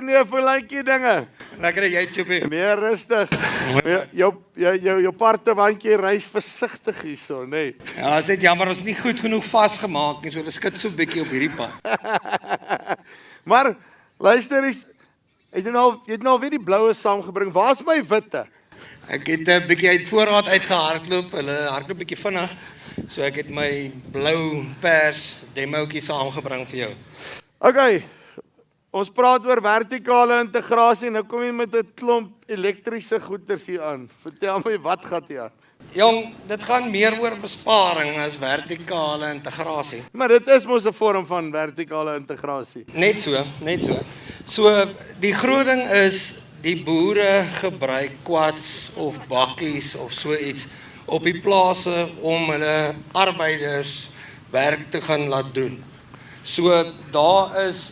nee, verlykie dinge. Lekker dat jy choppie. Nee, rustig. Jou partewandjie reis versigtig hierso, nee. Ja, is net jammer, ons het nie goed genoeg vasgemaak nie, so hulle skit so 'n bietjie op hierdie pad. Maar, luister eens, jy het nou weer die bloue saamgebring, waar is my witte? Ek het 'n bietjie uit voorraad uitgehardloop, hulle hardloop bietjie vinnig, so ek het my blou pers demoutjie saamgebring vir jou. Okay, ons praat oor vertikale integrasie, nou kom jy met 'n klomp elektriese goeders hier aan. Vertel my, wat gaan hier aan? Jong, dit gaan meer oor besparing as vertikale integrasie. Maar dit is mos 'n vorm van vertikale integrasie. Net so. So, die groot ding is, die boere gebruik quads of bakkies of so iets op die plase om hulle arbeiders werk te gaan laat doen. So, daar is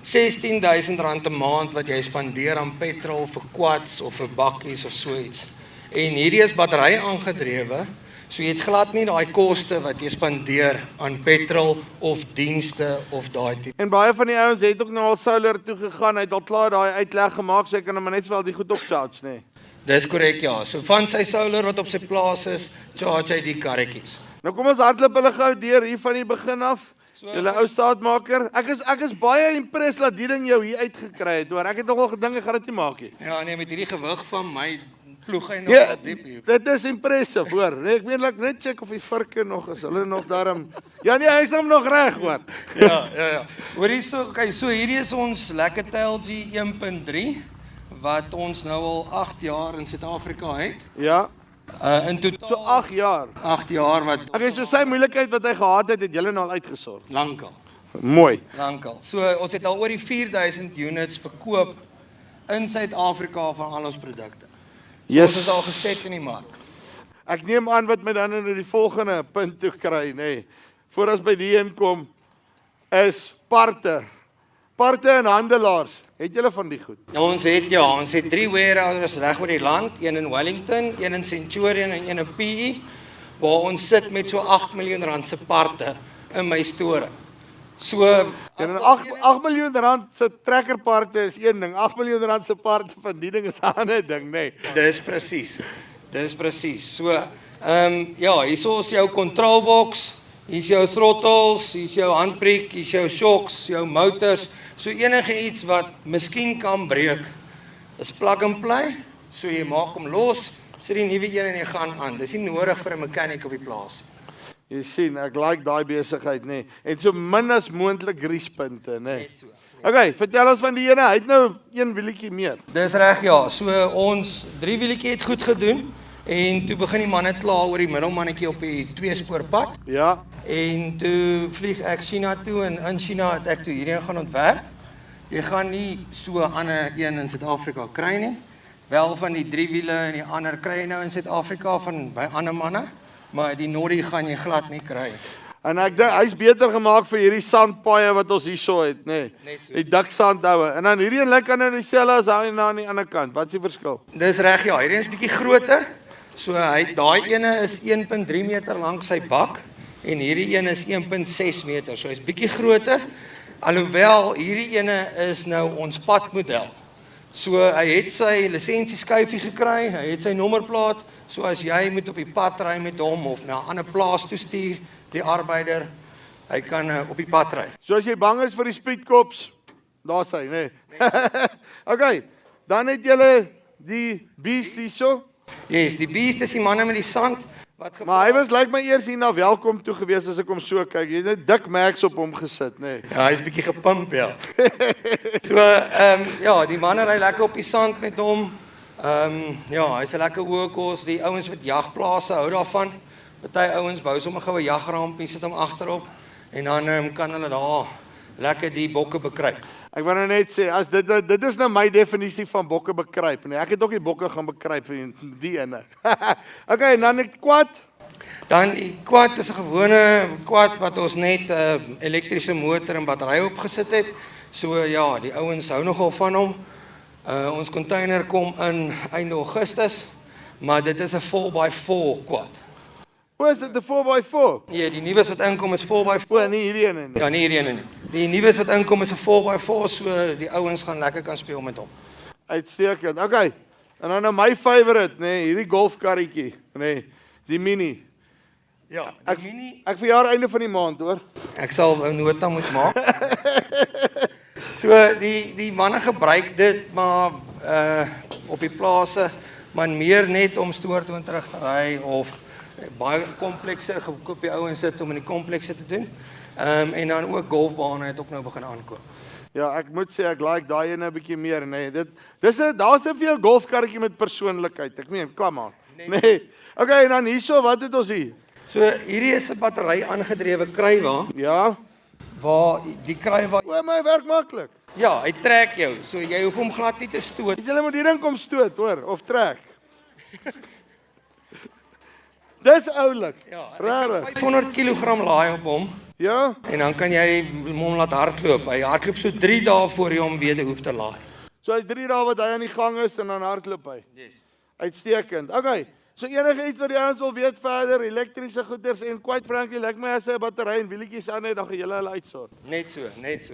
R16,000 'n maand wat jy spandeer aan petrol vir quads of vir bakkies of so iets. En hierdie is battery aangedrewe, so jy het glad nie daai koste wat jy spandeer aan petrol of dienste of daai tipe. En baie van die ouens het ook nou al solar toe gegaan, hy het al klaar daai uitleg gemaak, so hy kan hom net wel die goed opcharge, nee. Dis korrek, ja. So van sy solar wat op sy plaas is, charge hy die karretjies. Nou kom ons hardloop hulle gou deur hier van die begin af. Julle ou staatmaker, ek is baie impressed dat die ding jou hier uitgekry het, hoor. Ek het nogal gedink ek gaan dit nie maak nie. Ja, nee, met hierdie gewig van my ploeg hy nog wat diep hier. Dit is impressive, hoor. Nee, ek meen net check of die virke nog is. Hulle nog daarom. Ja nee, hy is hom nog reg, hoor. Ja. Hoor hierso, kyk, so hierdie is ons lekker LG 1.3 wat ons nou al 8 jaar in Suid-Afrika het. Ja. In totaal so 8 jaar. 8 jaar wat Okay, so sy moeilikheid wat hy gehad het julle nou al uitgesort. Lankal. Mooi. Lankal. So ons het al oor die 4000 units verkoop in Suid-Afrika van al ons produkte. So ons is al geset in die mark. Ek neem aan wat my dan in die volgende punt toe kry, nê. Voor ons by die een kom is parte en handelaars. Het julle van die goed? Ons het 3 warehouses reg oor die land, een in Wellington, een in Centurion en een in PE, waar ons sit met so R8 miljoen se parte in my store. So, en 8 miljoen se trekkerparte is een ding, R8 miljoen se parte van die ding is 'n ander ding, nê. Dis presies. So, ja, hier is jou control box, hier is jou throttles, hier is jou handbrake, hier is jou shocks, jou motors. So enige iets wat miskien kan breek, is plug and play. So jy maak hom los, sit die nuwe een en jy gaan aan. Dis nie nodig vir 'n mechanic op die plaas. Jy sien, ek like daai besigheid, nê. En so min as moontlik griespunte, nê. Okay, vertel ons van die ene, hy het nou 1 wielietjie meer. Dis reg, ja. So ons 3 wielietjie het goed gedoen en toe begin die manne kla oor die middelmannetjie op die 2-spoorpad. Ja. En toe vlieg ek China toe en in China het ek toe hierheen gaan ontwerp. Jy gaan nie so 'n ander een in Suid-Afrika kry nie. Wel van die 3 wiele en die ander kry jy nou in Suid-Afrika van by ander manne, maar die Norrie gaan jy glad nie kry. En ek dink hy's beter gemaak vir hierdie sandpaaie wat ons hierso het, nê. So. Die diksandhoue. En dan hierdie een lyk nou dieselfde as hy aan die ander kant. Wat is die verskil? Dis reg, ja. Hierdie is bietjie groter. So daai ene is 1.3 meter lank sy bak en hierdie een is 1.6 meter. So hy's bietjie groter. Alhoewel hierdie ene is nou ons padmodel. So hy het sy lisensieskyfie gekry, hy het sy nommerplaat. So as jy moet op die pad ry met hom of na 'n ander plaas toe stuur, die arbeider, hy kan op die pad ry. So as jy bang is vir die speedkops, daar's hy, nê. Okay, dan het julle die beast hierso. Yes, die beast is die manne met die sand. Maar hy was lyk my eers hier na welkom toe gewees as ek hom so kyk. Jy het net dik merks op hom gesit, nê. Ja, hy's bietjie gepump, ja. So, ja, die manne ry lekker op die sand met hom. Ja, hy's 'n lekker hoë-kos. Die ouens wat jagplase hou daarvan. Party ouens bou sommer goue jagrampie, sit hom agterop en dan kan hulle daar lekker die bokke bekruip. Ek wou nou net sê, as dit is nou my definisie van bokke bekruip, nee. Ek het ook die bokke gaan bekruip vir die ene. Okay, en dan die quad. Dan die quad is 'n gewone quad wat ons net 'n elektriese motor en battery opgesit het. So ja, die ouens hou nogal van hom. Ons container kom in einde Augustus, maar dit is 'n 4x4 quad. Hoe is dit 'n 4x4? Ja, die nuwe wat inkom is 4x4. O, nie hierdie ene nie. Ja, nie hierdie ene nie. Die nuus wat inkom is 'n 4x4, so die ouens gaan lekker kan speel met hom. Uitstekend. Okay. En dan nou my favourite, nê, hierdie golfkarretjie, nê, die Mini. Ja, Ek die mini, ek verjaar einde van die maand, hoor. ek sal 'n nota moet maak. So die manne gebruik dit maar op die plase, maar meer net om stoor toe en terug te ry of baie komplekse gekoop die ouens sit om in die komplekse te doen. En dan ook golfbane het ook nou begin aankoop. Ja, ek moet sê ek like daai ene 'n bietjie meer, nê. Daar's 'n vir jou golfkarretjie met persoonlikheid. Ek meen, kom aan. Nee. Okay, en dan hierso, wat het ons hier? So hierdie is 'n battery aangedrewe kruiwa Ja. waar die kruiwa, O, my werk maklik. ja, hy trek jou. So jy hoef hom glad nie te stoot. Jy hulle moet die ding kom stoot, hoor, of trek. Dis oulik. Ja, Rarig. 500 kg laai op hom. Ja. En dan kan jy hom laat hardloop. Hy hardloop so 3 dae voor jy hom weer hoef te laai. So hy 3 dae wat hy aan die gang is en dan hardloop hy. Yes. Uitstekend. Okay. So enige iets wat die ouens wil weet verder, elektriese goeders en quite frankly, lyk my as 'n battery en wielietjies aan net dan gaan julle hulle uitsorg. Net so, net so.